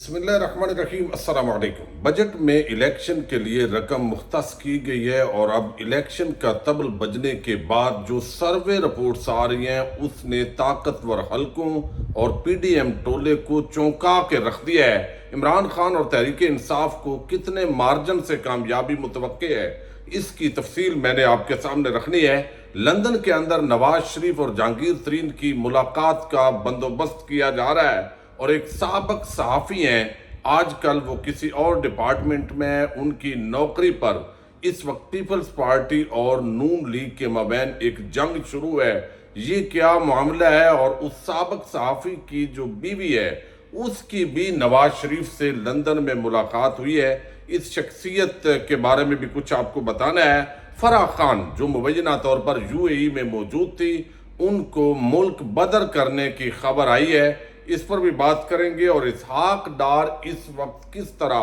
بسم اللہ الرحمن الرحیم السلام علیکم۔ بجٹ میں الیکشن کے لیے رقم مختص کی گئی ہے اور اب الیکشن کا طبل بجنے کے بعد جو سروے رپورٹس آ رہی ہیں اس نے طاقتور حلقوں اور پی ڈی ایم ٹولے کو چونکا کے رکھ دیا ہے۔ عمران خان اور تحریک انصاف کو کتنے مارجن سے کامیابی متوقع ہے، اس کی تفصیل میں نے آپ کے سامنے رکھنی ہے۔ لندن کے اندر نواز شریف اور جہانگیر ترین کی ملاقات کا بندوبست کیا جا رہا ہے اور ایک سابق صحافی ہیں، آج کل وہ کسی اور ڈپارٹمنٹ میں ہیں، ان کی نوکری پر اس وقت پیپلز پارٹی اور نون لیگ کے مابین ایک جنگ شروع ہے۔ یہ کیا معاملہ ہے؟ اور اس سابق صحافی کی جو بیوی ہے اس کی بھی نواز شریف سے لندن میں ملاقات ہوئی ہے۔ اس شخصیت کے بارے میں بھی کچھ آپ کو بتانا ہے۔ فرح خان جو مبینہ طور پر یو اے ای میں موجود تھی، ان کو ملک بدر کرنے کی خبر آئی ہے، اس پر بھی بات کریں گے۔ اور اسحاق ڈار اس وقت کس طرح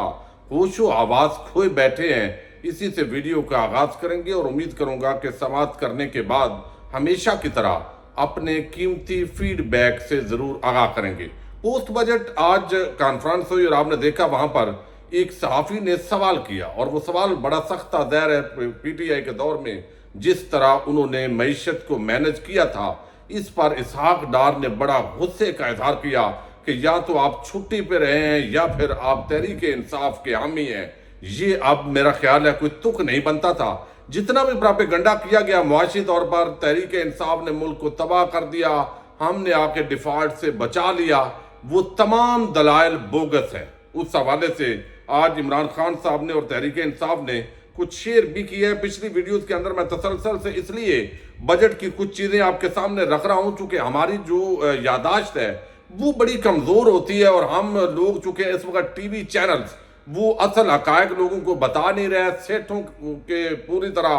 ہوش و آواز کھوئے بیٹھے ہیں، اسی سے ویڈیو کا آغاز کریں گے اور امید کروں گا کہ سماعت کرنے کے بعد ہمیشہ کی طرح اپنے قیمتی فیڈ بیک سے ضرور آغاز کریں گے۔ پوسٹ بجٹ آج کانفرنس ہوئی اور آپ نے دیکھا وہاں پر ایک صحافی نے سوال کیا اور وہ سوال بڑا سخت ظاہر ہے پی ٹی آئی کے دور میں جس طرح انہوں نے معیشت کو مینج کیا تھا، اس پر اسحاق ڈار نے بڑا غصے کا اظہار کیا کہ یا تو آپ چھٹی پہ رہے ہیں یا پھر آپ تحریک انصاف کے حامی ہیں۔ یہ اب میرا خیال ہے کوئی تک نہیں بنتا تھا، جتنا بھی پراپیگنڈا کیا گیا معاشی طور پر تحریک انصاف نے ملک کو تباہ کر دیا، ہم نے آ کے ڈیفالٹ سے بچا لیا، وہ تمام دلائل بوگس ہیں۔ اس حوالے سے آج عمران خان صاحب نے اور تحریک انصاف نے کچھ شیئر بھی کیا ہے پچھلی ویڈیوز کے اندر۔ میں تسلسل سے اس لیے بجٹ کی کچھ چیزیں آپ کے سامنے رکھ رہا ہوں چونکہ ہماری جو یادداشت ہے وہ بڑی کمزور ہوتی ہے اور ہم لوگ چونکہ اس وقت ٹی وی چینلز وہ اصل حقائق لوگوں کو بتا نہیں رہے، سیٹوں کے پوری طرح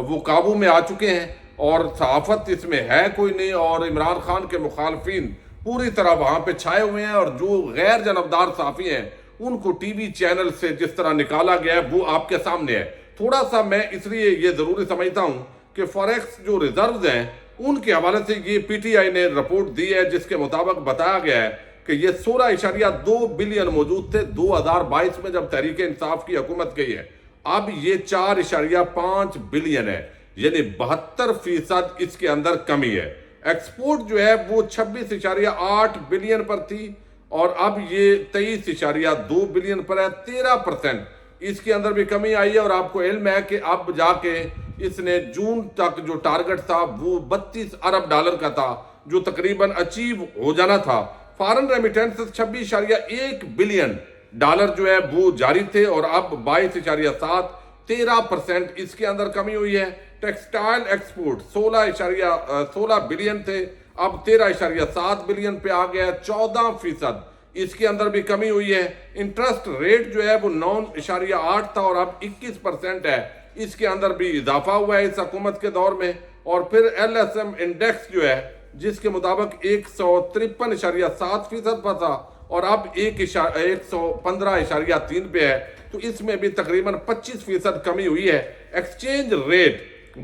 وہ قابو میں آ چکے ہیں اور صحافت اس میں ہے کوئی نہیں، اور عمران خان کے مخالفین پوری طرح وہاں پہ چھائے ہوئے ہیں اور جو غیر جانبدار صحافی ہیں ان کو ٹی وی چینل سے جس طرح نکالا گیا ہے وہ آپ کے سامنے ہے۔ تھوڑا سا میں اس لیے یہ ضروری سمجھتا ہوں کہ فوریکس جو ریزروز ہیں ان کے حوالے سے یہ پی ٹی آئی نے رپورٹ دی ہے جس کے مطابق بتایا گیا ہے کہ یہ 16.2 بلین موجود تھے 2022 میں جب تحریک انصاف کی حکومت گئی ہے، اب یہ 4.5 بلین ہے، یعنی 72% اس کے اندر کمی ہے۔ ایکسپورٹ جو ہے وہ 26.8 بلین پر تھی اور اب یہ 23.2 بلین پر ہے، 13% اس کے اندر بھی کمی آئی ہے۔ اور آپ کو علم ہے کہ اب جا کے اس نے جون تک جو ٹارگٹ تھا وہ 32 ارب ڈالر کا تھا جو تقریباً اچیو ہو جانا تھا۔ فارن ریمیٹنسز 26.1 بلین ڈالر جو ہے وہ جاری تھے اور اب 22.7، 13% اس کے اندر کمی ہوئی ہے۔ ٹیکسٹائل ایکسپورٹ 16 بلین تھے، اب 13.7 بلین پہ آ گیا ہے، 14% اس کے اندر بھی کمی ہوئی ہے۔ انٹرسٹ ریٹ جو ہے وہ 9.8 تھا اور اب 21% ہے، اس کے اندر بھی اضافہ ہوا ہے اس حکومت کے دور میں۔ اور پھر ایل ایس ایم انڈیکس جو ہے جس کے مطابق 153.7% پر تھا اور اب 115.3 پہ ہے، تو اس میں بھی تقریباً 25% کمی ہوئی ہے۔ ایکسچینج ریٹ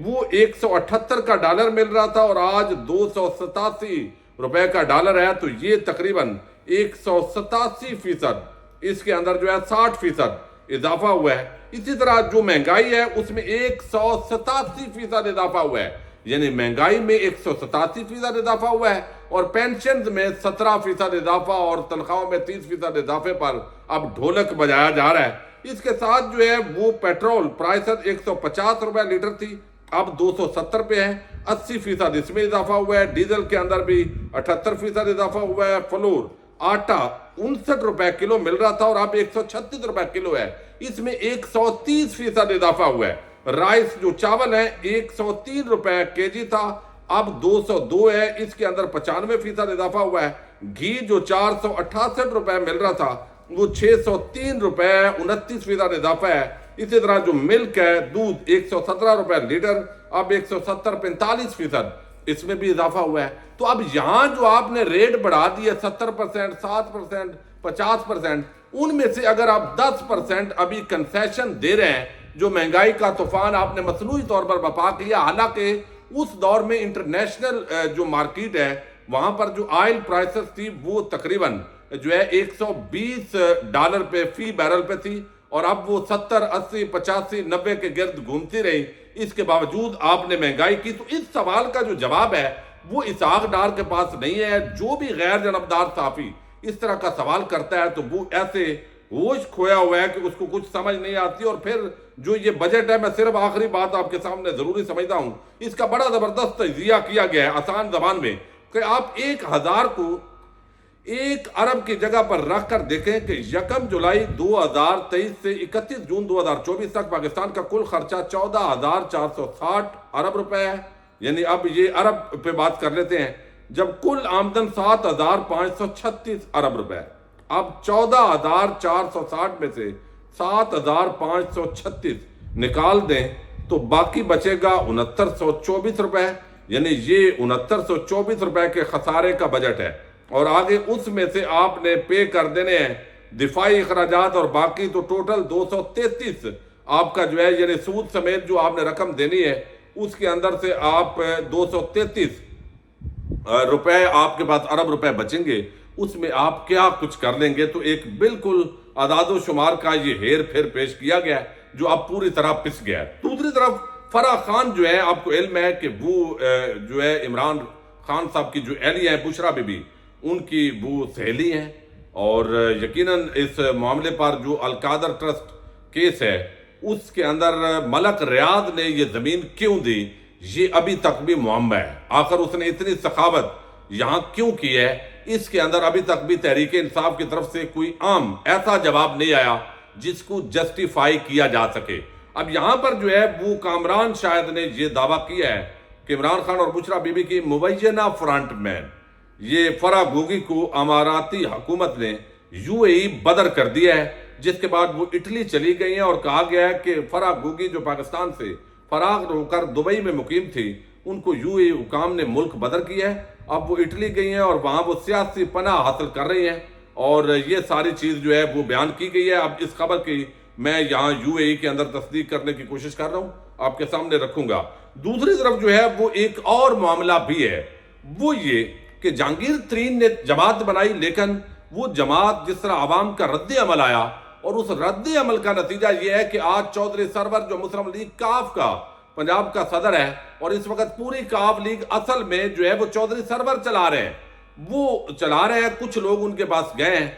وہ 178 کا ڈالر مل رہا تھا اور آج 287 روپے کا ڈالر ہے، تو یہ تقریباً 187% اس کے اندر جو ہے 60% اضافہ ہوا ہے۔ اسی طرح جو مہنگائی ہے اس میں 187% اضافہ ہوا ہے، یعنی مہنگائی میں 187% اضافہ ہوا ہے اور پینشنز میں 17% اضافہ اور تنخواہوں میں 30% اضافے پر اب ڈھولک بجایا جا رہا ہے۔ اس کے ساتھ جو ہے وہ پیٹرول پرائسز 150 روپے لیٹر تھی، اب 270 پہ ہے، 80% اس میں اضافہ ہوا ہے۔ ڈیزل کے اندر بھی 78% اضافہ ہوا ہے۔ فلور آٹا 59 روپے کلو مل رہا تھا اور اب 136 روپے کلو ہے، اس میں 130% اضافہ ہوا ہے۔ رائس جو چاول ہے 103 روپے کے جی تھا، اب 202 ہے، اس کے اندر 95% اضافہ ہوا ہے۔ گھی جو 468 روپے مل رہا تھا وہ 603 روپے 29% اضافہ ہے۔ اسی طرح جو ملک ہے دودھ 117 روپے لیٹر، اب 170 45% اس میں بھی اضافہ ہوا ہے۔ تو اب یہاں جو آپ نے ریٹ بڑھا دی ہے 70%، 7%، 50%، ان میں سے اگر آپ 10% ابھی کنسیشن دے رہے ہیں، جو مہنگائی کا طوفان آپ نے مصنوعی طور پر بپا کیا، حالانکہ اس دور میں انٹرنیشنل جو مارکیٹ ہے وہاں پر جو آئل پرائسز تھی وہ تقریباً جو ہے $120 پہ فی بیرل پہ تھی، اور اب وہ 70 80 85 90 کے گرد گھومتی رہی۔ اس کے باوجود آپ نے مہنگائی کی۔ تو اس سوال کا جو جواب ہے وہ اسحاق ڈار کے پاس نہیں ہے۔ جو بھی غیر جانبدار صحافی اس طرح کا سوال کرتا ہے تو وہ ایسے ہوش کھویا ہوا ہے کہ اس کو کچھ سمجھ نہیں آتی۔ اور پھر جو یہ بجٹ ہے، میں صرف آخری بات آپ کے سامنے ضروری سمجھتا ہوں، اس کا بڑا زبردست تجزیہ کیا گیا ہے آسان زبان میں، کہ آپ 1000 کو 1 ارب کی جگہ پر رکھ کر دیکھیں کہ 1 جولائی 2023 سے 31 جون 2024 تک پاکستان کا کل خرچہ 14,460 ارب روپے ہے۔ یعنی اب یہ ارب پہ بات کر لیتے ہیں، جب کل آمدن 7,536 ارب روپے ہے۔ اب 14,460 میں سے 7,536 نکال دیں تو باقی بچے گا 6,924 روپے، یعنی یہ 6,924 روپے کے خسارے کا بجٹ ہے۔ اور آگے اس میں سے آپ نے پے کر دینے ہیں دفاعی اخراجات اور باقی، تو ٹوٹل 233 آپ کا جو ہے، یعنی سود سمیت جو آپ نے رقم دینی ہے اس کے اندر سے آپ 233 روپے آپ کے پاس ارب روپے بچیں گے۔ اس میں آپ کیا کچھ کر لیں گے؟ تو ایک بالکل اعداد و شمار کا یہ ہیر پھیر پیش کیا گیا ہے جو اب پوری طرح پس گیا ہے۔ دوسری طرف فرح خان جو ہے، آپ کو علم ہے کہ وہ جو ہے عمران خان صاحب کی جو اہلیہ ہیں بشرا بی بی، ان کی وہ سہیلی ہیں، اور یقیناً اس معاملے پر جو القادر ٹرسٹ کیس ہے اس کے اندر ملک ریاض نے یہ زمین کیوں دی، یہ ابھی تک بھی معمہ ہے۔ آخر اس نے اتنی سخاوت یہاں کیوں کی ہے، اس کے اندر ابھی تک بھی تحریک انصاف کی طرف سے کوئی عام ایسا جواب نہیں آیا جس کو جسٹیفائی کیا جا سکے۔ اب یہاں پر جو ہے وہ کامران شاہد نے یہ دعویٰ کیا ہے کہ عمران خان اور بشرا بی بی کی مبینہ فرنٹ مین یہ فرح گوگی کو اماراتی حکومت نے UAE بدر کر دیا ہے، جس کے بعد وہ اٹلی چلی گئی ہیں، اور کہا گیا ہے کہ فرح گوگی جو پاکستان سے فراغ ہو کر دبئی میں مقیم تھی، ان کو UAE حکام نے ملک بدر کیا ہے۔ اب وہ اٹلی گئی ہیں اور وہاں وہ سیاسی پناہ حاصل کر رہی ہیں، اور یہ ساری چیز جو ہے وہ بیان کی گئی ہے۔ اب اس خبر کی میں یہاں UAE کے اندر تصدیق کرنے کی کوشش کر رہا ہوں، آپ کے سامنے رکھوں گا۔ دوسری طرف جو ہے وہ ایک اور معاملہ بھی ہے، وہ یہ کہ جہانگیر ترین نے جماعت بنائی، لیکن وہ جماعت جس طرح عوام کا رد عمل آیا، اور اس رد عمل کا نتیجہ یہ ہے کہ آج چودھری سرور جو مسلم لیگ کاف کا پنجاب کا صدر ہے، اور اس وقت پوری کاف لیگ اصل میں جو ہے وہ چودھری سرور چلا رہے ہیں، کچھ لوگ ان کے پاس گئے ہیں،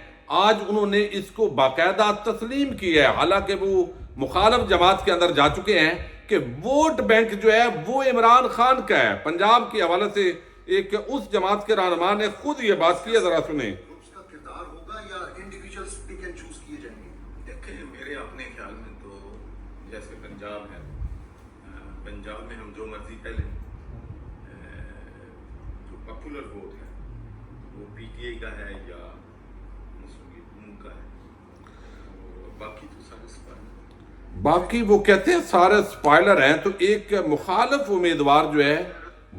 آج انہوں نے اس کو باقاعدہ تسلیم کی ہے، حالانکہ وہ مخالف جماعت کے اندر جا چکے ہیں، کہ ووٹ بینک جو ہے وہ عمران خان کا ہے۔ پنجاب کے حوالے سے ایک اس جماعت کے رہنما نے خود یہ بات کی ہے، ذرا سنیں۔ اس کا کردار ہوگا یا انڈیویجولز پک اینڈ چوز کیے جائیں گے؟ دیکھیں، میرے اپنے خیال میں تو جیسے پنجاب ہے، پنجاب میں ہم جو مرضی کر لیں، جو پاپولر ووٹ ہے وہ PTI کا ہے یا مسلم لیگ نون کا ہے، باقی تو سارے سپائلر، باقی وہ کہتے ہیں سارے سپائلر ہیں۔ تو ایک مخالف امیدوار جو ہے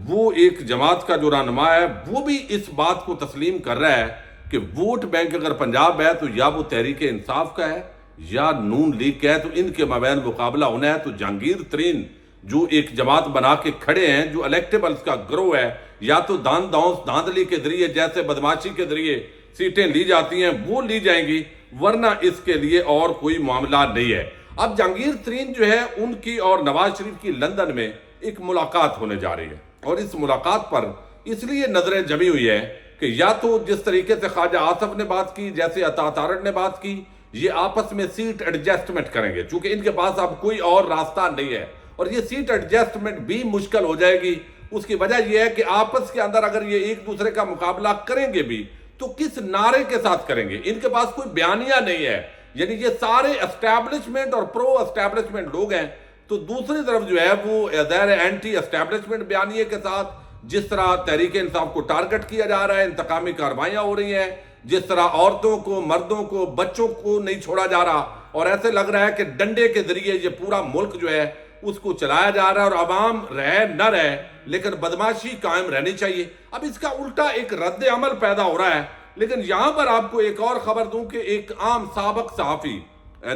وہ ایک جماعت کا جو رہنما ہے وہ بھی اس بات کو تسلیم کر رہا ہے کہ ووٹ بینک اگر پنجاب ہے تو یا وہ تحریک انصاف کا ہے یا نون لیگ کا ہے، تو ان کے مابین مقابلہ ہونا ہے۔ تو جہانگیر ترین جو ایک جماعت بنا کے کھڑے ہیں، جو الیکٹیبلز کا گروہ ہے، یا تو دھاندلی کے ذریعے جیسے بدماشی کے ذریعے سیٹیں لی جاتی ہیں وہ لی جائیں گی، ورنہ اس کے لیے اور کوئی معاملہ نہیں ہے۔ اب جہانگیر ترین جو ہے ان کی اور نواز شریف کی لندن میں ایک ملاقات ہونے جا رہی ہے، اور اس ملاقات پر اس لیے نظریں جمی ہوئی ہے کہ یا تو جس طریقے سے خواجہ آصف نے بات کی، جیسے عطا تارڑ نے بات کی، یہ آپس میں سیٹ ایڈجسٹمنٹ کریں گے، چونکہ ان کے پاس اب کوئی اور راستہ نہیں ہے، اور یہ سیٹ ایڈجسٹمنٹ بھی مشکل ہو جائے گی۔ اس کی وجہ یہ ہے کہ آپس کے اندر اگر یہ ایک دوسرے کا مقابلہ کریں گے بھی تو کس نعرے کے ساتھ کریں گے؟ ان کے پاس کوئی بیانیہ نہیں ہے، یعنی یہ سارے اسٹیبلشمنٹ اور پرو اسٹیبلشمنٹ لوگ ہیں۔ تو دوسری طرف جو ہے وہ ظاہر اینٹی اسٹیبلشمنٹ بیانیے کے ساتھ جس طرح تحریک انصاف کو ٹارگٹ کیا جا رہا ہے، انتقامی کارروائیاں ہو رہی ہیں، جس طرح عورتوں کو، مردوں کو، بچوں کو نہیں چھوڑا جا رہا، اور ایسے لگ رہا ہے کہ ڈنڈے کے ذریعے یہ پورا ملک جو ہے اس کو چلایا جا رہا ہے، اور عوام رہے نہ رہے لیکن بدماشی قائم رہنی چاہیے۔ اب اس کا الٹا ایک رد عمل پیدا ہو رہا ہے۔ لیکن یہاں پر آپ کو ایک اور خبر دوں کہ ایک عام سابق صحافی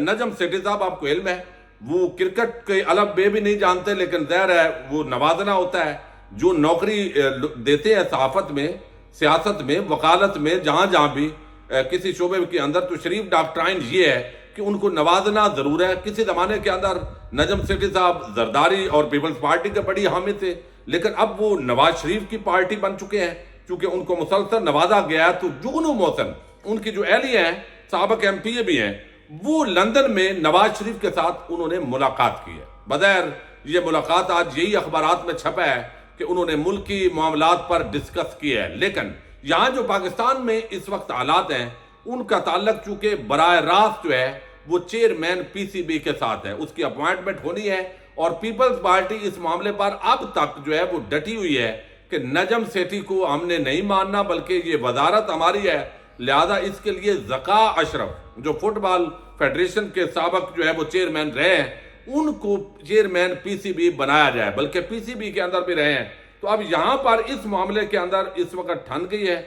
نجم سیٹھی صاحب، آپ کو علم ہے وہ کرکٹ کے الف بے بھی نہیں جانتے، لیکن ظاہر ہے وہ نوازنا ہوتا ہے، جو نوکری دیتے ہیں صحافت میں، سیاست میں، وکالت میں، جہاں بھی کسی شعبے کے اندر تو شریف ڈاکٹرائن یہ ہے کہ ان کو نوازنا ضرور ہے. کسی زمانے کے اندر نجم سیٹھی صاحب زرداری اور پیپلز پارٹی کے بڑی حامی تھے، لیکن اب وہ نواز شریف کی پارٹی بن چکے ہیں. چونکہ ان کو مسلسل نوازا گیا تو جگنو محسن ان کی جو اہلیہ ہیں، سابق ایم پی اے بھی ہیں، وہ لندن میں نواز شریف کے ساتھ انہوں نے ملاقات کی ہے. بظاہر یہ ملاقات آج یہی اخبارات میں چھپا ہے کہ انہوں نے ملکی معاملات پر ڈسکس کیا ہے، لیکن یہاں جو پاکستان میں اس وقت حالات ہیں ان کا تعلق چونکہ براہ راست جو ہے وہ چیئرمین پی سی بی کے ساتھ ہے. اس کی اپوائنٹمنٹ ہونی ہے اور پیپلز پارٹی اس معاملے پر اب تک جو ہے وہ ڈٹی ہوئی ہے کہ نجم سیٹھی کو ہم نے نہیں ماننا، بلکہ یہ وزارت ہماری ہے، لہذا اس کے لیے ذکا اشرف جو فٹ بال فیڈریشن کے سابق جو ہے وہ چیئرمین رہے ہیں ان کو چیئرمین پی سی بی بنایا جائے، بلکہ پی سی بی کے اندر بھی رہے ہیں. تو اب یہاں پر اس معاملے کے اندر اس وقت ٹھن گئی ہے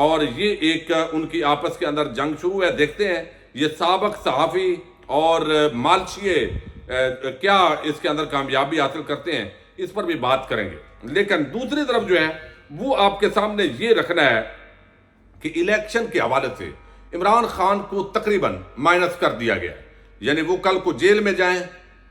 اور یہ ایک ان کی آپس کے اندر جنگ شروع ہے. دیکھتے ہیں یہ سابق صحافی اور مالشیے کیا اس کے اندر کامیابی حاصل کرتے ہیں، اس پر بھی بات کریں گے. لیکن دوسری طرف جو ہے وہ آپ کے سامنے یہ رکھنا ہے کہ الیکشن کے حوالے سے عمران خان کو تقریباً مائنس کر دیا گیا. یعنی وہ کل کو جیل میں جائیں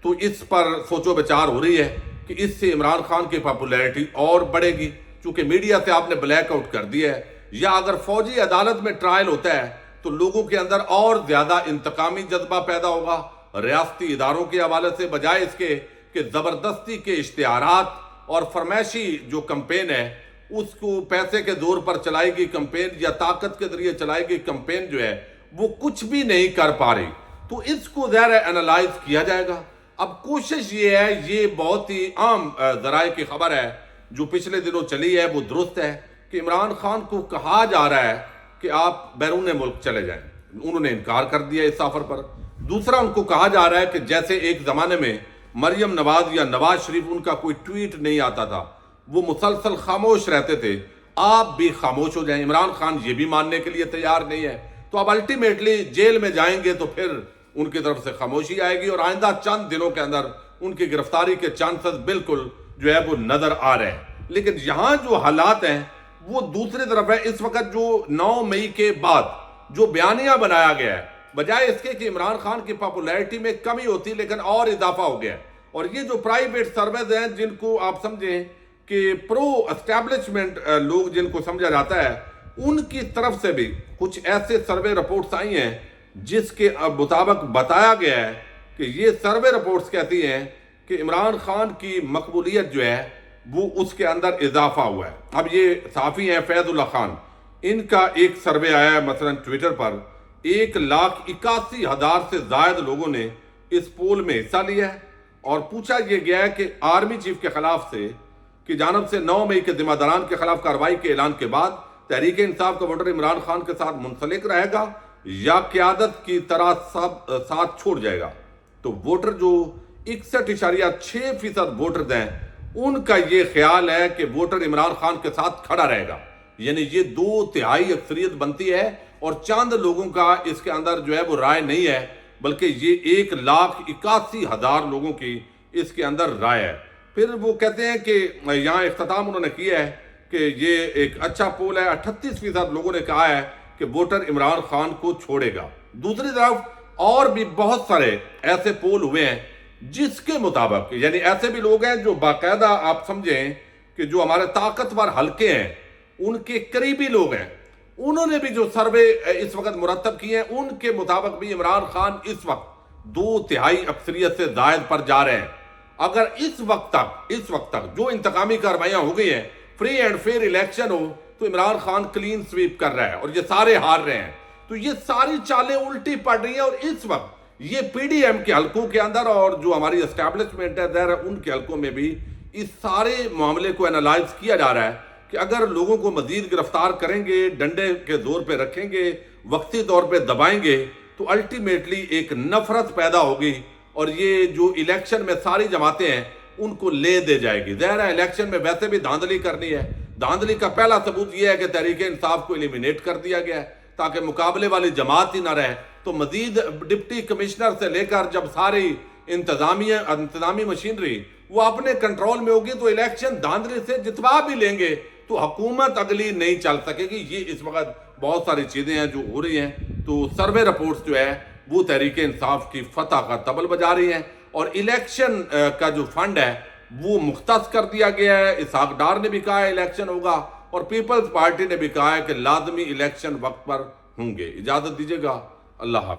تو اس پر سوچ و بچار ہو رہی ہے کہ اس سے عمران خان کی پاپولیرٹی اور بڑھے گی، چونکہ میڈیا سے آپ نے بلیک آؤٹ کر دیا ہے. یا اگر فوجی عدالت میں ٹرائل ہوتا ہے تو لوگوں کے اندر اور زیادہ انتقامی جذبہ پیدا ہوگا ریاستی اداروں کے حوالے سے، بجائے اس کے کہ زبردستی کے اشتہارات اور فرمائشی جو کمپین ہے اس کو پیسے کے زور پر چلائی گئی کمپین یا طاقت کے ذریعے چلائی گئی کمپین جو ہے وہ کچھ بھی نہیں کر پا رہی. تو اس کو ظاہر انالائز کیا جائے گا. اب کوشش یہ ہے، یہ بہت ہی عام ذرائع کی خبر ہے جو پچھلے دنوں چلی ہے، وہ درست ہے کہ عمران خان کو کہا جا رہا ہے کہ آپ بیرون ملک چلے جائیں. انہوں نے انکار کر دیا اس سفر پر. دوسرا ان کو کہا جا رہا ہے کہ جیسے ایک زمانے میں مریم نواز یا نواز شریف ان کا کوئی ٹویٹ نہیں آتا تھا، وہ مسلسل خاموش رہتے تھے، آپ بھی خاموش ہو جائیں. عمران خان یہ بھی ماننے کے لیے تیار نہیں ہے. تو اب الٹیمیٹلی جیل میں جائیں گے تو پھر ان کی طرف سے خاموشی آئے گی اور آئندہ چند دنوں کے اندر ان کی گرفتاری کے چانسز بالکل جو ہے وہ نظر آ رہے ہیں. لیکن یہاں جو حالات ہیں وہ دوسری طرف ہے. اس وقت جو 9 مئی کے بعد جو بیانیہ بنایا گیا ہے، بجائے اس کے کہ عمران خان کی پاپولیرٹی میں کمی ہوتی لیکن اور اضافہ ہو گیا ہے. اور یہ جو پرائیویٹ سروس ہیں جن کو آپ سمجھیں کہ پرو اسٹیبلشمنٹ لوگ جن کو سمجھا جاتا ہے، ان کی طرف سے بھی کچھ ایسے سروے رپورٹس آئی ہیں جس کے مطابق بتایا گیا ہے کہ یہ سروے رپورٹس کہتی ہیں کہ عمران خان کی مقبولیت جو ہے وہ اس کے اندر اضافہ ہوا ہے. اب یہ صحافی ہیں فیض اللہ خان، ان کا ایک سروے آیا ہے مثلا ٹویٹر پر، 1,81,000 سے زائد لوگوں نے اس پول میں حصہ لیا ہے اور پوچھا یہ گیا ہے کہ آرمی چیف کے خلاف سے کی جانب سے 9 مئی کے ذمہ داران کے خلاف کارروائی کے اعلان کے بعد تحریک انصاف کا ووٹر عمران خان کے ساتھ منسلک رہے گا یا قیادت کی طرح ساتھ چھوڑ جائے گا. تو ووٹر جو 61.6% ووٹر ہیں ان کا یہ خیال ہے کہ ووٹر عمران خان کے ساتھ کھڑا رہے گا. یعنی یہ 2/3 اکثریت بنتی ہے اور چند لوگوں کا اس کے اندر جو ہے وہ رائے نہیں ہے، بلکہ یہ 1,81,000 لوگوں کی اس کے اندر رائے ہے. پھر وہ کہتے ہیں کہ یہاں اختتام انہوں نے کیا ہے کہ یہ ایک اچھا پول ہے. 38% لوگوں نے کہا ہے کہ ووٹر عمران خان کو چھوڑے گا. دوسری طرف اور بھی بہت سارے ایسے پول ہوئے ہیں جس کے مطابق، یعنی ایسے بھی لوگ ہیں جو باقاعدہ آپ سمجھیں کہ جو ہمارے طاقتور حلقے ہیں ان کے قریبی لوگ ہیں، انہوں نے بھی جو سروے اس وقت مرتب کیے ہیں ان کے مطابق بھی عمران خان اس وقت 2/3 اکثریت سے زائد پر جا رہے ہیں. اگر اس وقت تک جو انتقامی کارروائیاں ہو گئی ہیں، فری اینڈ فیئر الیکشن ہو، تو عمران خان کلین سویپ کر رہا ہے اور یہ سارے ہار رہے ہیں. تو یہ ساری چالیں الٹی پڑ رہی ہیں اور اس وقت یہ پی ڈی ایم کے حلقوں کے اندر اور جو ہماری اسٹیبلشمنٹ ہے ظاہر ان کے حلقوں میں بھی اس سارے معاملے کو انالائز کیا جا رہا ہے کہ اگر لوگوں کو مزید گرفتار کریں گے، ڈنڈے کے زور پہ رکھیں گے، وقتی طور پہ دبائیں گے، تو الٹیمیٹلی ایک نفرت پیدا ہوگی اور یہ جو الیکشن میں ساری جماعتیں ہیں ان کو لے دے جائے گی. ظاہر ہے الیکشن میں ویسے بھی دھاندلی کرنی ہے. دھاندلی کا پہلا ثبوت یہ ہے کہ تحریک انصاف کو ایلیمینیٹ کر دیا گیا ہے تاکہ مقابلے والی جماعت ہی نہ رہے. تو مزید ڈپٹی کمشنر سے لے کر جب ساری انتظامی مشینری وہ اپنے کنٹرول میں ہوگی تو الیکشن دھاندلی سے جتوا بھی لیں گے تو حکومت اگلی نہیں چل سکے گی. یہ اس وقت بہت ساری چیزیں ہیں جو ہو رہی ہیں، تو سروے رپورٹس جو ہے وہ تحریک انصاف کی فتح کا طبل بجا رہی ہیں، اور الیکشن کا جو فنڈ ہے وہ مختص کر دیا گیا ہے۔ اسحاق ڈار نے بھی کہا ہے الیکشن ہوگا، اور پیپلز پارٹی نے بھی کہا ہے کہ لازمی الیکشن وقت پر ہوں گے۔ اجازت دیجیے گا، اللہ حافظ۔